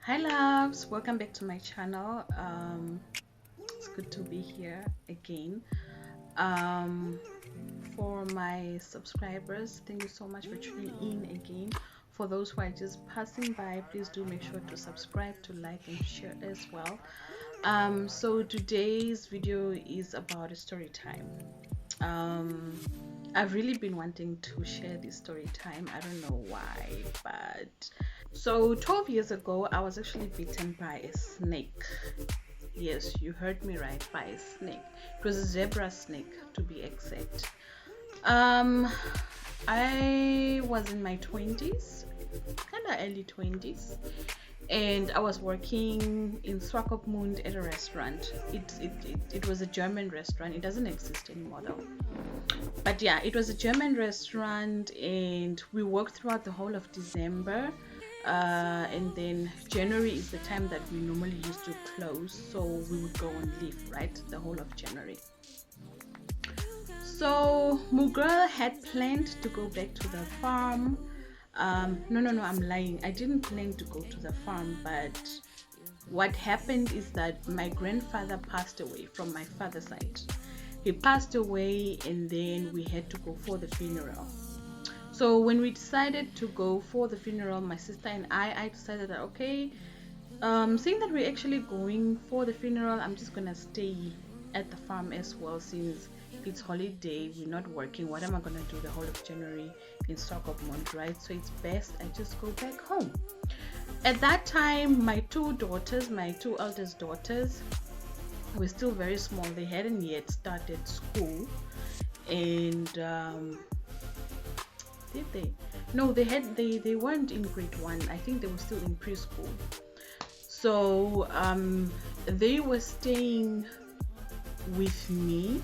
Hi loves, welcome back to my channel. It's good to be here again. For my subscribers, thank you so much for tuning in again. For those who are just passing by, please do make sure to subscribe, to like and share as well. So today's video is about a story time. I've really been wanting to share this story time. I don't know why, but so 12 years ago I was actually bitten by a snake. Yes, you heard me right, by a snake. It was a zebra snake to be exact. I was in my 20s, kind of early 20s, and I was working in Swakopmund at a restaurant. It was a German restaurant. It doesn't exist anymore though. But yeah, it was a German restaurant, and we worked throughout the whole of December. And then January is the time that we normally used to close, so we would go on leave, right? The whole of January. So Mugirl had planned to go back to the farm. No, I'm lying. I didn't plan to go to the farm, but what happened is that my grandfather passed away from my father's side. He passed away, and then we had to go for the funeral. So when we decided to go for the funeral, my sister and I decided that, okay, seeing that we're actually going for the funeral, I'm just gonna stay at the farm as well, since it's holiday, we're not working. What am I gonna do the whole of January in Stockholm, right? So it's best I just go back home. At that time, my two eldest daughters were still very small. They hadn't yet started school, and did they? No, they weren't in grade 1. I think they were still in preschool. So they were staying with me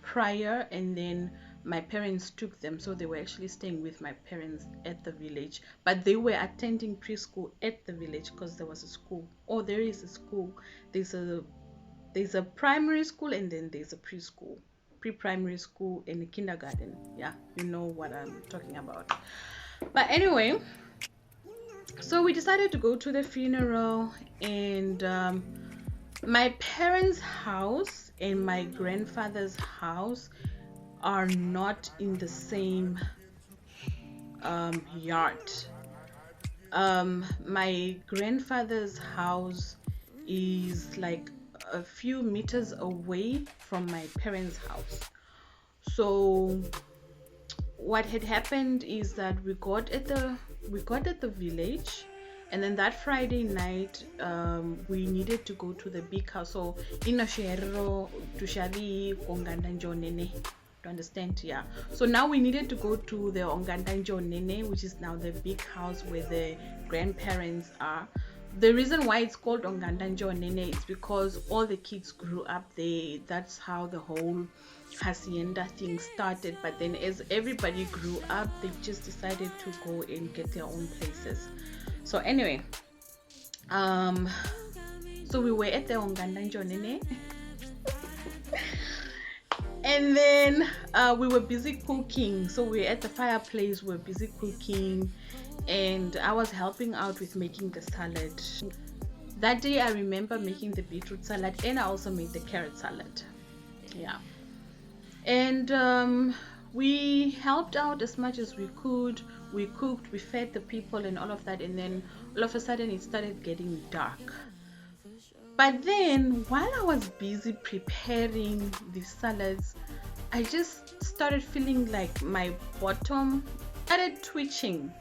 prior, and then my parents took them, so they were actually staying with my parents at the village, but they were attending preschool at the village because there was a school, or there is a school. There's a primary school, and then there's a preschool, pre-primary school, and a kindergarten. Yeah, you know what I'm talking about. But anyway, so we decided to go to the funeral, and my parents' house and my grandfather's house are not in the same yard. My grandfather's house is like a few meters away from my parents' house. So what had happened is that we got at the village, and then that Friday night we needed to go to the big house. So in Oshero to Shari Kongandanjo Nene, to understand. Yeah, so now we needed to go to the Ongandanjo Nene, which is now the big house where the grandparents are. The reason why it's called Ongandanjo Nene is because all the kids grew up there. That's how the whole hacienda thing started. But then as everybody grew up, they just decided to go and get their own places. So anyway, so we were at the Ongandanjo Nene. And then we were busy cooking. So we were at the fireplace, we were busy cooking, and I was helping out with making the salad. That day I remember making the beetroot salad, and I also made the carrot salad. Yeah. And we helped out as much as we could. We cooked, we fed the people and all of that, and then all of a sudden it started getting dark. But then while I was busy preparing the salads, I just started feeling like my bottom started twitching.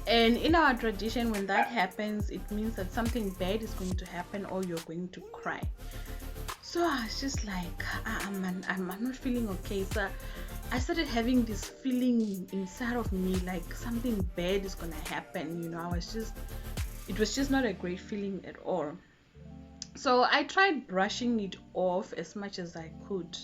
And in our tradition, when that happens, it means that something bad is going to happen, or you're going to cry. So I was just like, I'm not feeling okay. So I started having this feeling inside of me like something bad is gonna happen. You know, it was just not a great feeling at all. So I tried brushing it off as much as I could,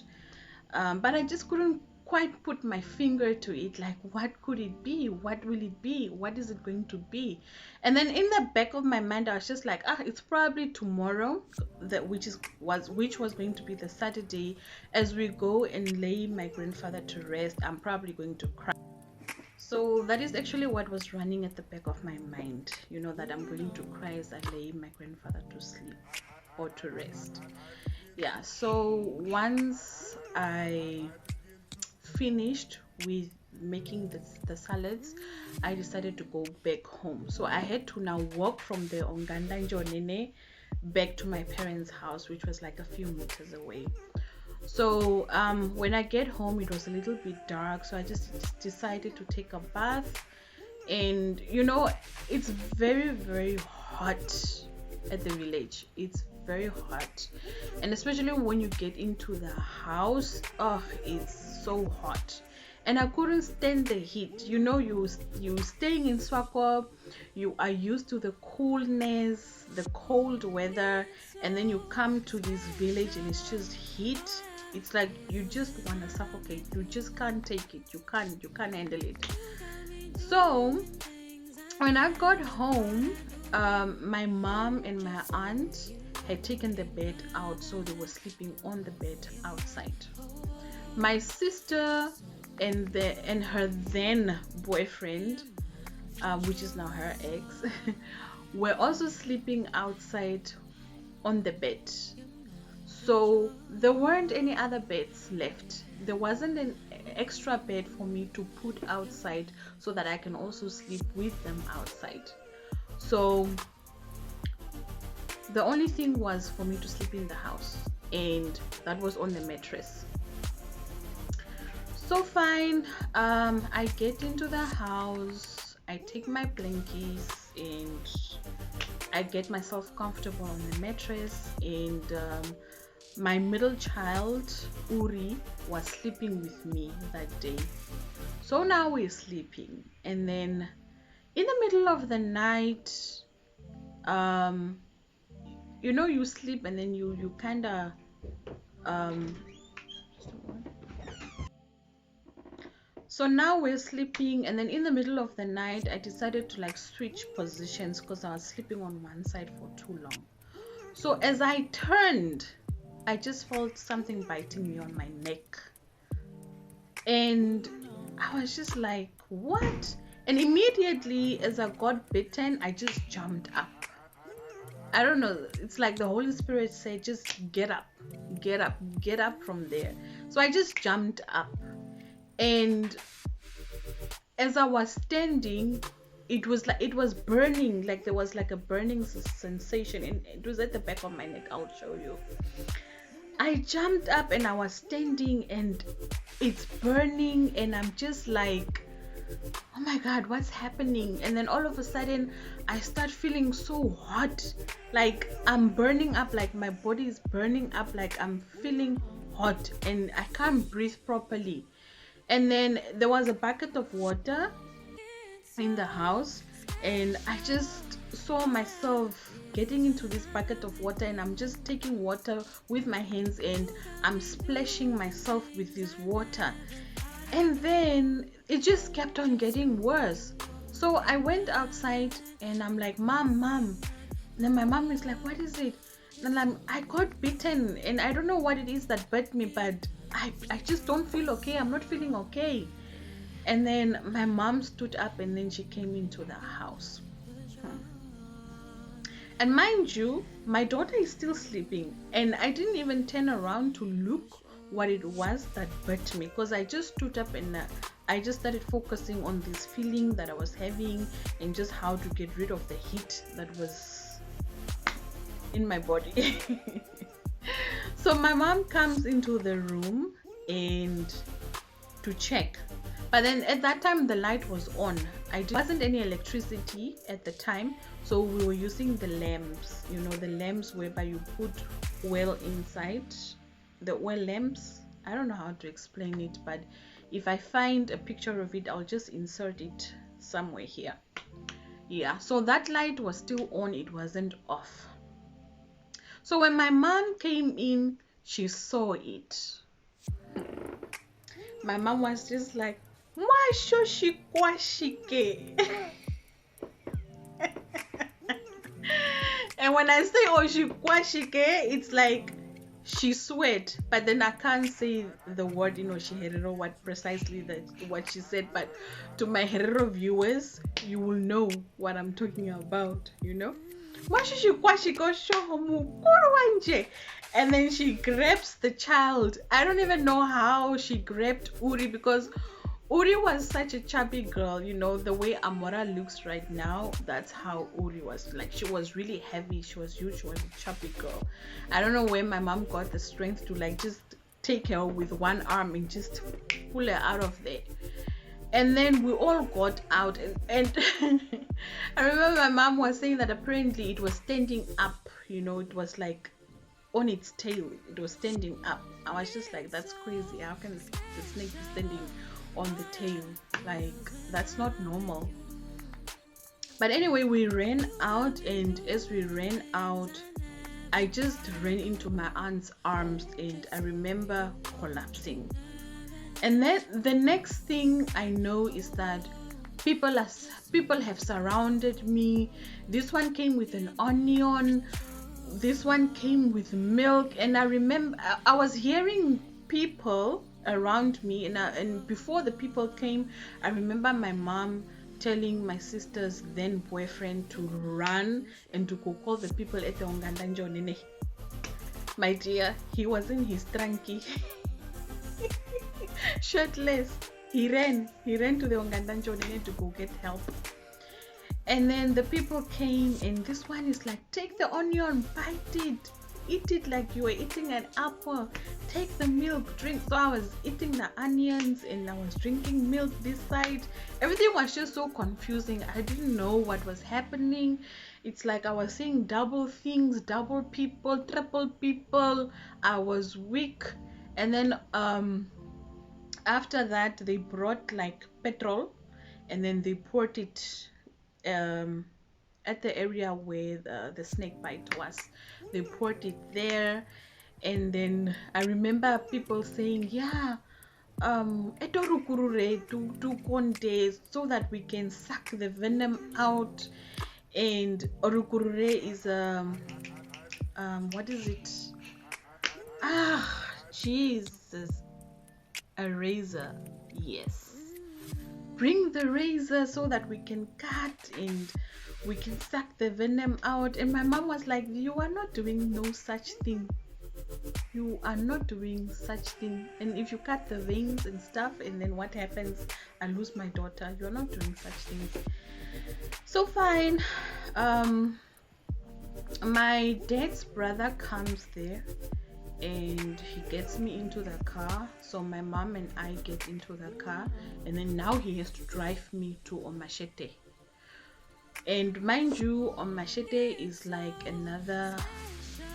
but I just couldn't quite put my finger to it. Like, what could it be? What will it be? What is it going to be? And then in the back of my mind, I was just like, it's probably tomorrow, which was going to be the Saturday. As we go and lay my grandfather to rest, I'm probably going to cry. So that is actually what was running at the back of my mind, you know, that I'm going to cry as I lay my grandfather to sleep or to rest. Yeah, so once I finished with making the salads, I decided to go back home. So I had to now walk from the Onganda Njonene back to my parents' house, which was like a few meters away. So when I get home, it was a little bit dark, so I just decided to take a bath. And you know, it's very, very hot at the village. It's very hot, and especially when you get into the house, oh, it's so hot. And I couldn't stand the heat. You know, you staying in Swakop, you are used to the coolness, the cold weather, and then you come to this village and it's just heat. It's like you just want to suffocate. You just can't take it. You can't handle it. So when I got home, my mom and my aunt had taken the bed out, so they were sleeping on the bed outside. My sister and her then boyfriend, which is now her ex, were also sleeping outside on the bed. So there weren't any other beds left. There wasn't an extra bed for me to put outside so that I can also sleep with them outside. So the only thing was for me to sleep in the house, and that was on the mattress. So fine, I get into the house, I take my blankets and I get myself comfortable on the mattress, and my middle child Uri was sleeping with me that day. So now we're sleeping, and then in the middle of the night, you know, you sleep and then you kind of so now we're sleeping, and then in the middle of the night I decided to like switch positions because I was sleeping on one side for too long. So as I turned, I just felt something biting me on my neck, and I was just like, what? And immediately as I got bitten, I just jumped up. I don't know, it's like the Holy Spirit said, just get up, get up, get up from there. So I just jumped up, and as I was standing, it was burning, like there was like a burning sensation, and it was at the back of my neck. I'll show you. I jumped up and I was standing and it's burning, and I'm just like, oh my God, what's happening? And then all of a sudden I start feeling so hot, like I'm burning up, like my body is burning up, like I'm feeling hot and I can't breathe properly. And then there was a bucket of water in the house, and I just saw myself getting into this bucket of water, and I'm just taking water with my hands and I'm splashing myself with this water. And then it just kept on getting worse. So I went outside and I'm like, Mom. And then my mom is like, what is it? And I got bitten, and I don't know what it is that bit me, but I just don't feel okay. I'm not feeling okay. And then my mom stood up and then she came into the house. And mind you, my daughter is still sleeping, and I didn't even turn around to look what it was that bit me, because I just stood up and I just started focusing on this feeling that I was having and just how to get rid of the heat that was in my body. So my mom comes into the room and to check, but then at that time the light was on. There wasn't any electricity at the time, so we were using the lamps, you know, the lamps whereby you put oil inside, the oil lamps. I don't know how to explain it, but if I find a picture of it, I'll just insert it somewhere here. Yeah, so that light was still on, it wasn't off. So when my mom came in, she saw it. My mom was just like, and when I say oshikwashike, it's like she sweat, but then I can't say the word, she Herero, what precisely what she said, but to my Herero viewers, you will know what I'm talking about, and then she grabs the child. I don't even know how she grabbed Uri, because Uri was such a chubby girl, the way Amora looks right now. That's how Uri was. Like, she was really heavy, she was huge, she was a chubby girl. I don't know where my mom got the strength to just take her with one arm and just pull her out of there. And then we all got out, and I remember my mom was saying that apparently it was standing up, it was like on its tail, it was standing up. I was just like, that's crazy. How can the snake be standing on the tail? Like, that's not normal. But anyway, we ran out, and as we ran out, I just ran into my aunt's arms, and I remember collapsing. And then the next thing I know is that people have surrounded me. This one came with an onion, this one came with milk, and I remember I was hearing people around me, and before the people came, I remember my mom telling my sister's then boyfriend to run and to go call the people at the Ongandanjonene. My dear, he was in his trunky, shirtless. He ran to the Ongandanjonene to go get help. And then the people came, and this one is like, take the onion, bite it, eat it like you were eating an apple, take the milk, drink. So I was eating the onions and I was drinking milk this side. Everything was just so confusing. I didn't know what was happening. It's like I was seeing double things, double people, triple people. I was weak. And then after that, they brought like petrol, and then they poured it at the area where the snake bite was. They poured it there, and then I remember people saying, yeah, etorukurure to konde, so that we can suck the venom out. And orukurure is what is it? Jesus, a razor. Yes, bring the razor so that we can cut and we can suck the venom out. And my mom was like, you are not doing no such thing. You are not doing such thing. And if you cut the veins and stuff, and then what happens? I lose my daughter. You are not doing such things. So fine. My dad's brother comes there, and he gets me into the car. So my mom and I get into the car, and then now he has to drive me to Omashete. And mind you, Omashete is like another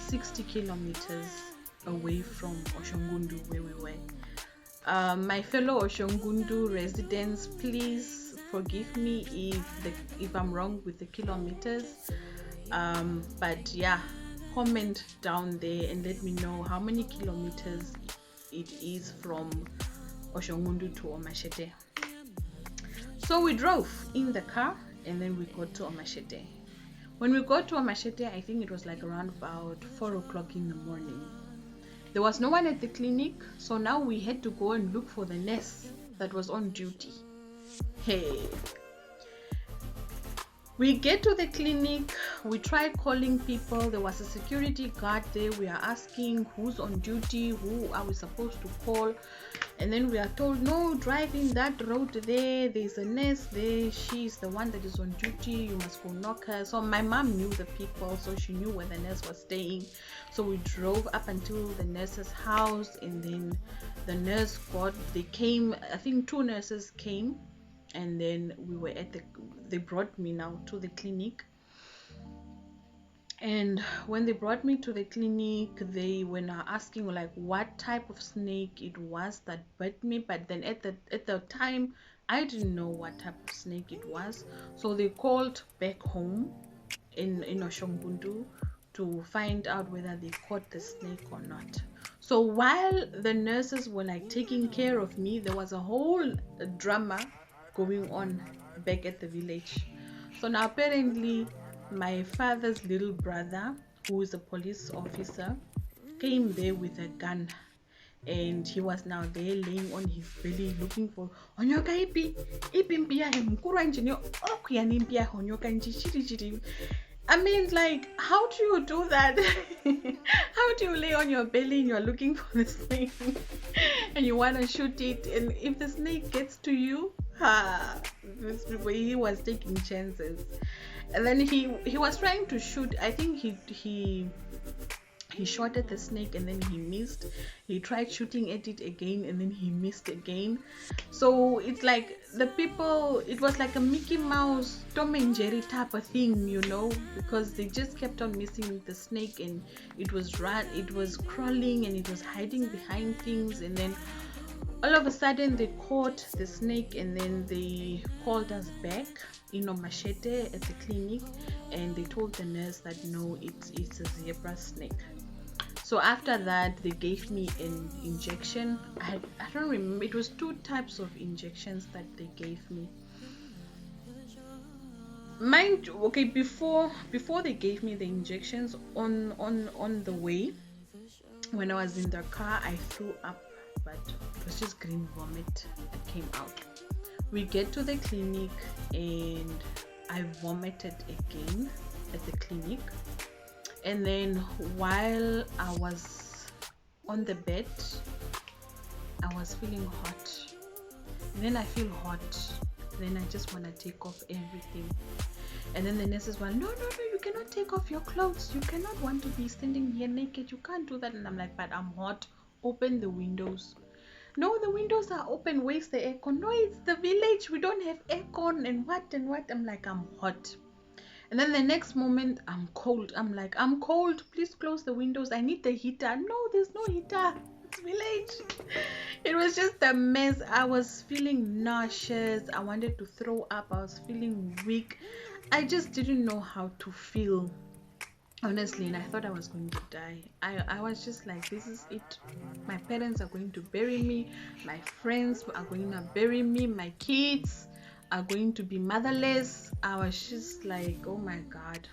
60 kilometers away from Oshongundu, where we were. My fellow Oshongundu residents, please forgive me if I'm wrong with the kilometers. But yeah, comment down there and let me know how many kilometers it is from Oshongundu to Omashete. So we drove in the car, and then we got to Omashete. When we got to Omashete, I think it was like around about 4 o'clock in the morning. There was no one at the clinic, so now we had to go and look for the nurse that was on duty. Hey. We get to the clinic, we try calling people. There was a security guard there. We are asking who's on duty, who are we supposed to call, and then we are told, no, drive in that road there, there's a nurse there, she's the one that is on duty, you must go knock her. So my mom knew the people, so she knew where the nurse was staying. So we drove up until the nurse's house, and then the nurse they came, I think 2 nurses came, and then we were they brought me now to the clinic. And when they brought me to the clinic, they were now asking like what type of snake it was that bit me. But then at the time, I didn't know what type of snake it was. So they called back home in Oshongundu to find out whether they caught the snake or not. So while the nurses were like taking care of me, there was a whole drama going on back at the village. So now apparently my father's little brother, who is a police officer, came there with a gun, and he was now there laying on his belly looking for onyoka ipi mpia mkuru engineer okuyani mpia onyoka nji. I mean, like, how do you do that? How do you lay on your belly and you're looking for the snake and you want to shoot it, and if the snake gets to you, he was taking chances. And then he was trying to shoot. I think he shot at the snake and then he missed. He tried shooting at it again and then he missed again. So it's like the people, it was like a Mickey Mouse, Tom and Jerry type of thing, you know, because they just kept on missing the snake, and it was crawling and it was hiding behind things, and then all of a sudden they caught the snake, and then they called us back machete at the clinic, and they told the nurse that no, it's a zebra snake. So after that they gave me an injection. I don't remember, it was 2 types of injections that they gave me. Mind, okay, before they gave me the injections, on the way, when I was in the car, I threw up, but it was just green vomit that came out. We get to the clinic and I vomited again at the clinic, and then while I was on the bed, I was feeling hot, and then I feel hot, then I just want to take off everything, and then the nurses were, no, you cannot take off your clothes, you cannot want to be standing here naked, you can't do that. And I'm like, but I'm hot, open the windows. No, the windows are open, where's the aircon? No, it's the village, we don't have aircon, and what. I'm like, I'm hot. And then the next moment, I'm cold. I'm like, I'm cold, please close the windows, I need the heater. No, there's no heater, it's village. It was just a mess. I was feeling nauseous, I wanted to throw up, I was feeling weak. I just didn't know how to feel, honestly, and I thought I was going to die. I was just like, this is it. My parents are going to bury me, my friends are going to bury me, my kids are going to be motherless. I was just like, oh my god,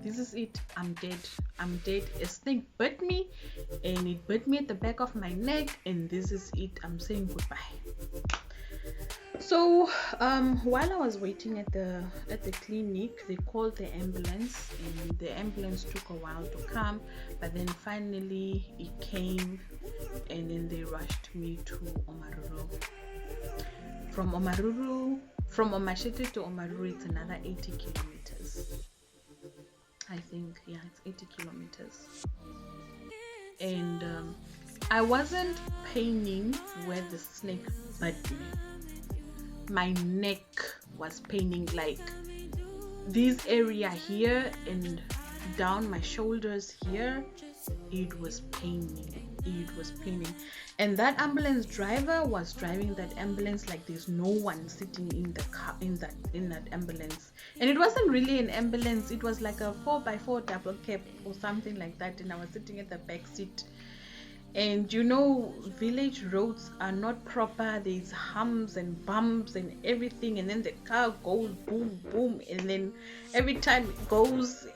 this is it. I'm dead. A snake bit me, and it bit me at the back of my neck, and this is it. I'm saying goodbye. So while I was waiting at the clinic, they called the ambulance, and the ambulance took a while to come, but then finally it came, and then they rushed me to Omaruru. From Omashete to Omaruru, it's another 80 kilometers. I think, yeah, it's 80 kilometers. And I wasn't paining where the snake bit me. My neck was paining, like this area here and down my shoulders here. It was paining. And that ambulance driver was driving that ambulance like there's no one sitting in the car, in that ambulance. And it wasn't really an ambulance, it was like a 4x4 double cab or something like that, and I was sitting at the back seat. And you know, village roads are not proper, there's humps and bumps and everything, and then the car goes boom boom, and then every time it goes,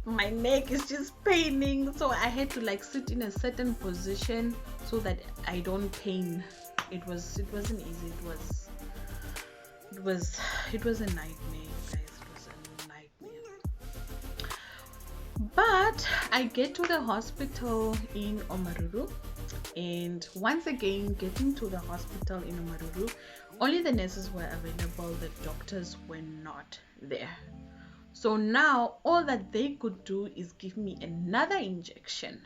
my neck is just paining. So I had to like sit in a certain position so that I don't pain. It wasn't easy. It was a nightmare, guys. It was a nightmare. But I get to the hospital in Omaruru, and once again, getting to the hospital in Omaruru, only the nurses were available, the doctors were not there. So now all that they could do is give me another injection.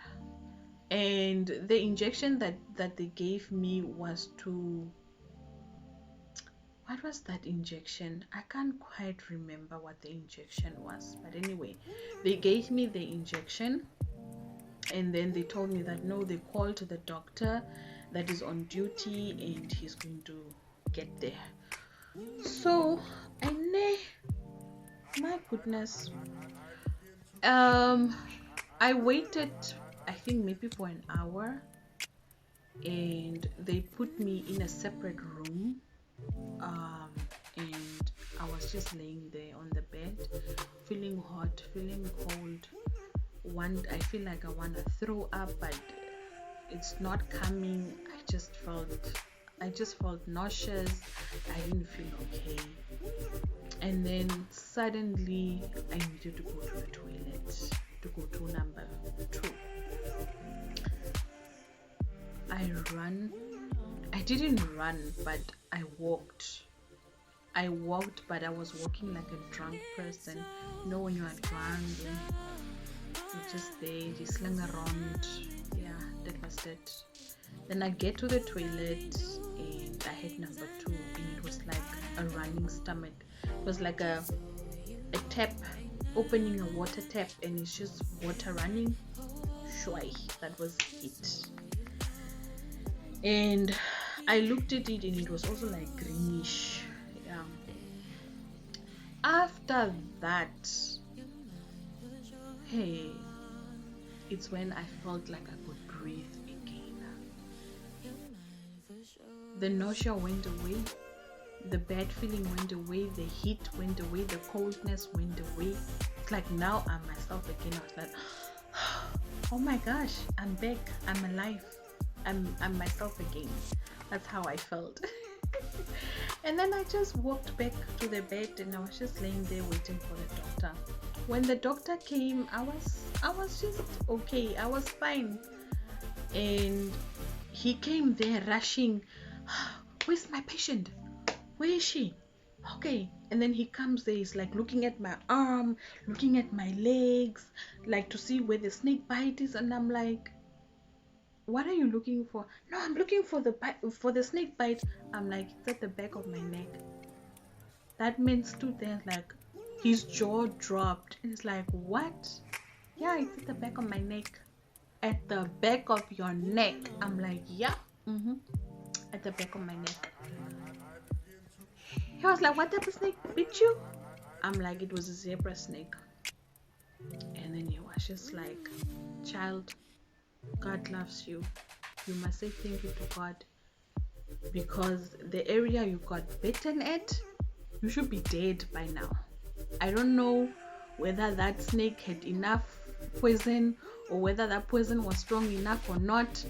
And the injection that they gave me was to, what was that injection? I can't quite remember what the injection was. But anyway, they gave me the injection, and then they told me that no, they called the doctor that is on duty and he's going to get there. So my goodness, I waited, I think maybe for an hour, and they put me in a separate room, and I was just laying there on the bed, feeling hot, feeling cold, I feel like I want to throw up, but it's not coming. I just felt nauseous. I didn't feel okay. And then suddenly I needed to go to the toilet, to go to number 2. I didn't run, but I walked. But I was walking like a drunk person. You know, when you are drunk, you're just there, you sling around. Yeah, that was it. Then I get to the toilet and I had number 2, and it was like a running stomach. It was like a tap, opening a water tap, and it's just water running. Shwai, that was it. And I looked at it and it was also like greenish. Yeah. After that, hey, it's when I felt like I could breathe again. The nausea went away, the bad feeling went away, the heat went away, the coldness went away. It's like now I'm myself again. I was like, oh my gosh, I'm back, I'm alive, I'm myself again. That's how I felt. And then I just walked back to the bed and I was just laying there waiting for the doctor. When the doctor came, I was just okay, I was fine. And he came there rushing, where's my patient? Where is she? Okay. And then he comes there, he's like looking at my arm, looking at my legs, like to see where the snake bite is. And I'm like, what are you looking for? No, I'm looking for the snake bite. I'm like, it's at the back of my neck. That man stood there like his jaw dropped, and it's like, what? Yeah, it's at the back of my neck. At the back of your neck. I'm like, yeah, at the back of my neck. He was like, what type of snake bit you? I'm like, it was a zebra snake. And then he was just like, child, God loves you. You must say thank you to God, because the area you got bitten at, you should be dead by now. I don't know whether that snake had enough poison or whether that poison was strong enough or not,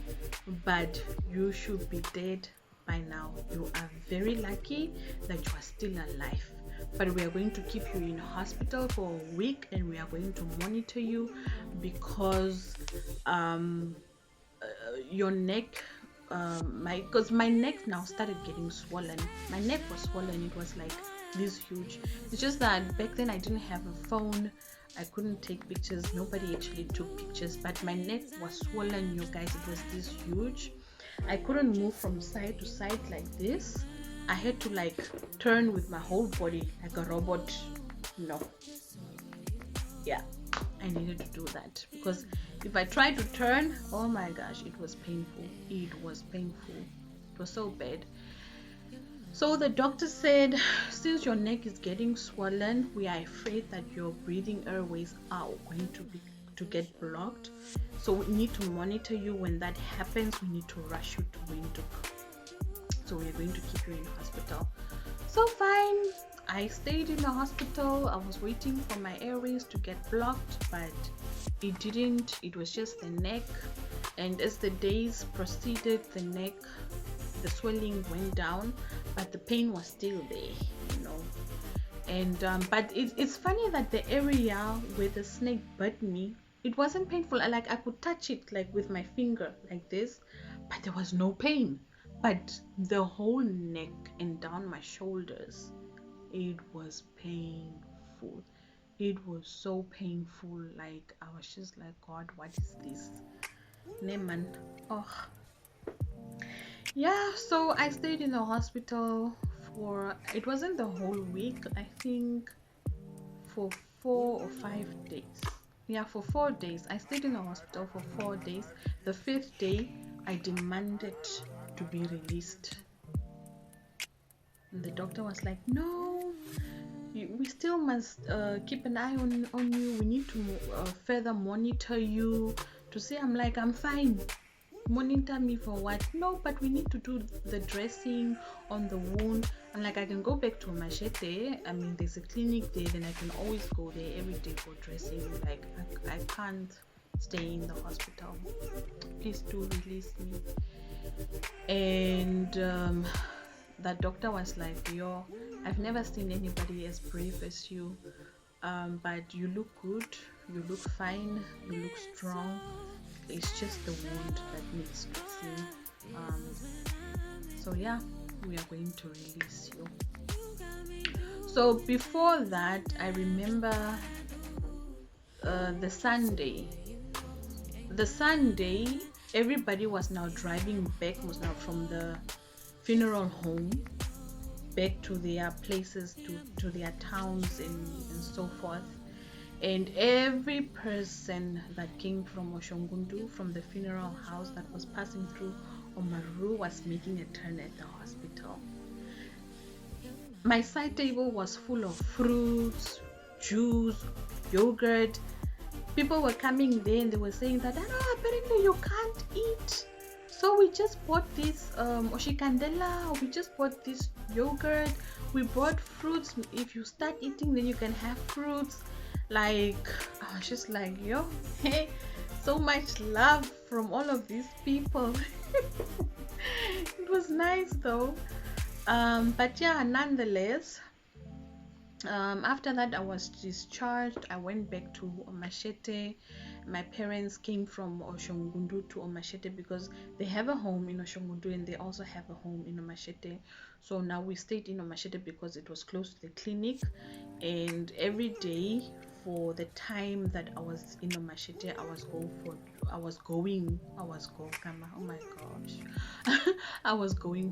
but you should be dead by now. You are very lucky that you are still alive. But we are going to keep you in hospital for a week and we are going to monitor you because your neck, because my neck now started getting swollen. My neck was swollen. It was like this huge. It's just that back then I didn't have a phone. I couldn't take pictures. Nobody actually took pictures, but my neck was swollen, you guys. It was this huge. I couldn't move from side to side like this. I had to like turn with my whole body like a robot. No. Yeah, I needed to do that because if I tried to turn, oh my gosh, it was painful. It was painful. It was so bad. So the doctor said, since your neck is getting swollen, we are afraid that your breathing airways are going to get blocked. So we need to monitor you. When that happens, we need to rush you to Windhoek. So we're going to keep you in hospital. So fine, I stayed in the hospital. I was waiting for my airways to get blocked, but it didn't. It was just the neck. And as the days proceeded, the swelling went down, but the pain was still there, you know. And but it's funny that the area where the snake bit me, it wasn't painful. I could touch it like with my finger like this, but there was no pain. But the whole neck and down my shoulders, it was painful. It was so painful. Like I was just like, God, what is this? Neman. Oh. Yeah, so I stayed in the hospital for, it wasn't the whole week, I think for 4 or 5 days. Yeah, for 4 days. I stayed in the hospital for 4 days. The 5th day, I demanded to be released. And the doctor was like, no, we still must keep an eye on you. We need to further monitor you to see. I'm like, I'm fine. monitor me for what? No, but we need to do the dressing on the wound. And like, I can go back to Machete. I mean, there's a clinic there, then I can always go there every day for dressing. Like, I can't stay in the hospital. Please do release me. And that doctor was like, yo, I've never seen anybody as brave as you, but you look good, you look fine, you look strong. It's just the wound that needs fixing. So yeah, we are going to release you. So before that, I remember the Sunday, everybody was now driving back, was now from the funeral home back to their places, to their towns and so forth. And every person that came from Oshongundu, from the funeral house that was passing through Omaru, was making a turn at the hospital. My side table was full of fruits, juice, yogurt. People were coming there and they were saying that, oh, apparently you can't eat. So we just bought this oshikandela, we just bought this yogurt, we bought fruits. If you start eating, then you can have fruits. Like, I was just like, yo, hey, so much love from all of these people. It was nice though. But yeah, nonetheless, after that I was discharged. I went back to Machete. My parents came from Oshongundu to Omashete because they have a home in Oshongundu and they also have a home in Omashete. So now we stayed in Omashete because it was close to the clinic, and every day for the time that I was in Omashete, I was going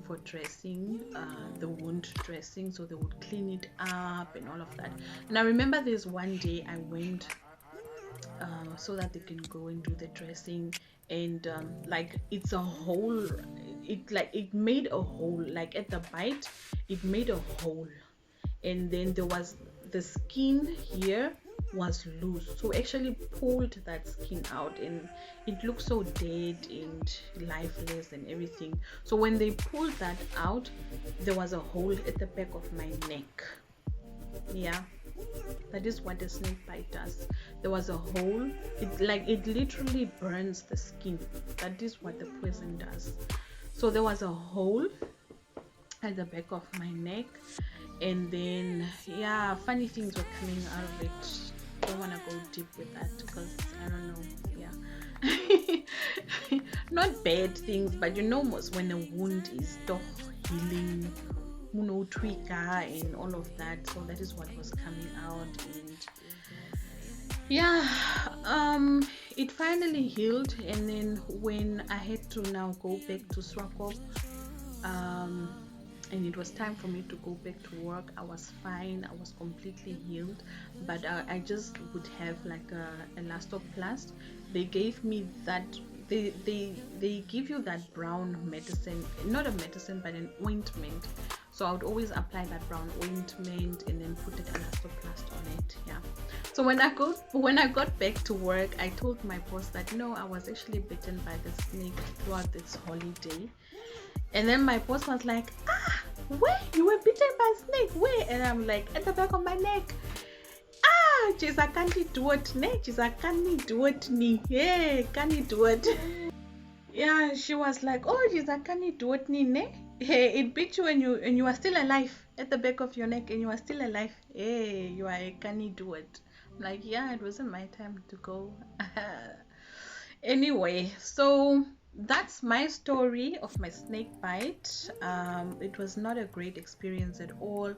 for dressing, the wound dressing, so they would clean it up and all of that. And I remember there's one day I went so that they can go and do the dressing, and like, it's a hole, it made a hole, like at the bite it made a hole, and then there was the skin here was loose, so actually pulled that skin out, and it looked so dead and lifeless and everything. So when they pulled that out, there was a hole at the back of my neck. Yeah, that is what a snake bite does. There was a hole. It literally burns the skin. That is what the poison does. So there was a hole at the back of my neck, and then yeah, funny things were coming out of it. Don't want to go deep with that because I don't know. Yeah. Not bad things, but you know, most when a wound is still healing, tweaker and all of that, so that is what was coming out. And yeah, it finally healed, and then when I had to now go back to Swakop, and it was time for me to go back to work, I was fine, I was completely healed, but I just would have like a elastoplast. They gave me that, they give you that brown medicine, not a medicine but an ointment. So I would always apply that brown ointment and then put an elastoplast on it. Yeah. So when I got back to work, I told my boss that no, I was actually bitten by the snake throughout this holiday. And then my boss was like, where? You were bitten by a snake? Where? And I'm like, at the back of my neck. Jisa can't do it, ne? Jisa can't do it, ni? Yeah, can't do it. Yeah, she was like, oh, Jisa can't do it, ni, ne? Hey, it bit you and you are still alive at the back of your neck, and you are still alive. Hey, you are a canny do it. I'm like, yeah, it wasn't my time to go. Anyway, so that's my story of my snake bite. It was not a great experience at all.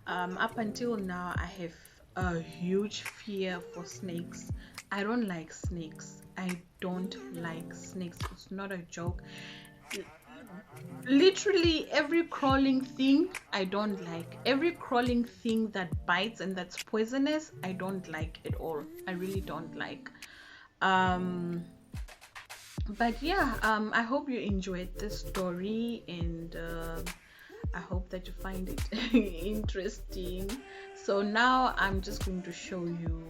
Up until now, I have a huge fear for snakes. I don't like snakes. I don't like snakes. It's not a joke. Literally every crawling thing I don't like. Every crawling thing that bites and that's poisonous, I don't like at all. I really don't like. But yeah, I hope you enjoyed this story, and I hope that you find it interesting. So now I'm just going to show you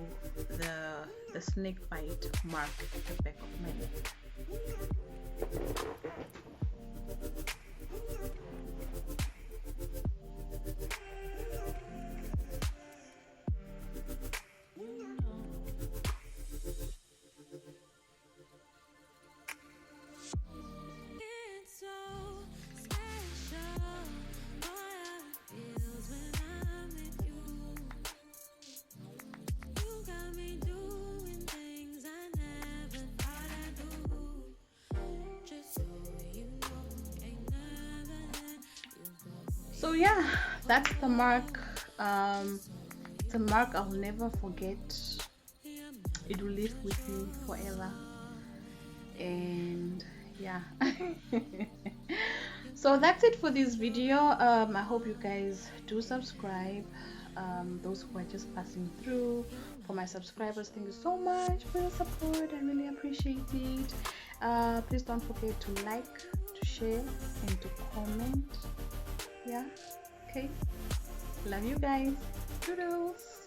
the snake bite mark at the back of my neck. So yeah, that's the mark. It's a mark I'll never forget. It will live with me forever. And yeah. So that's it for this video. I hope you guys do subscribe. Those who are just passing through, for my subscribers, thank you so much for your support. I really appreciate it. Please don't forget to like, to share, and to comment. Yeah, okay, love you guys. Toodles.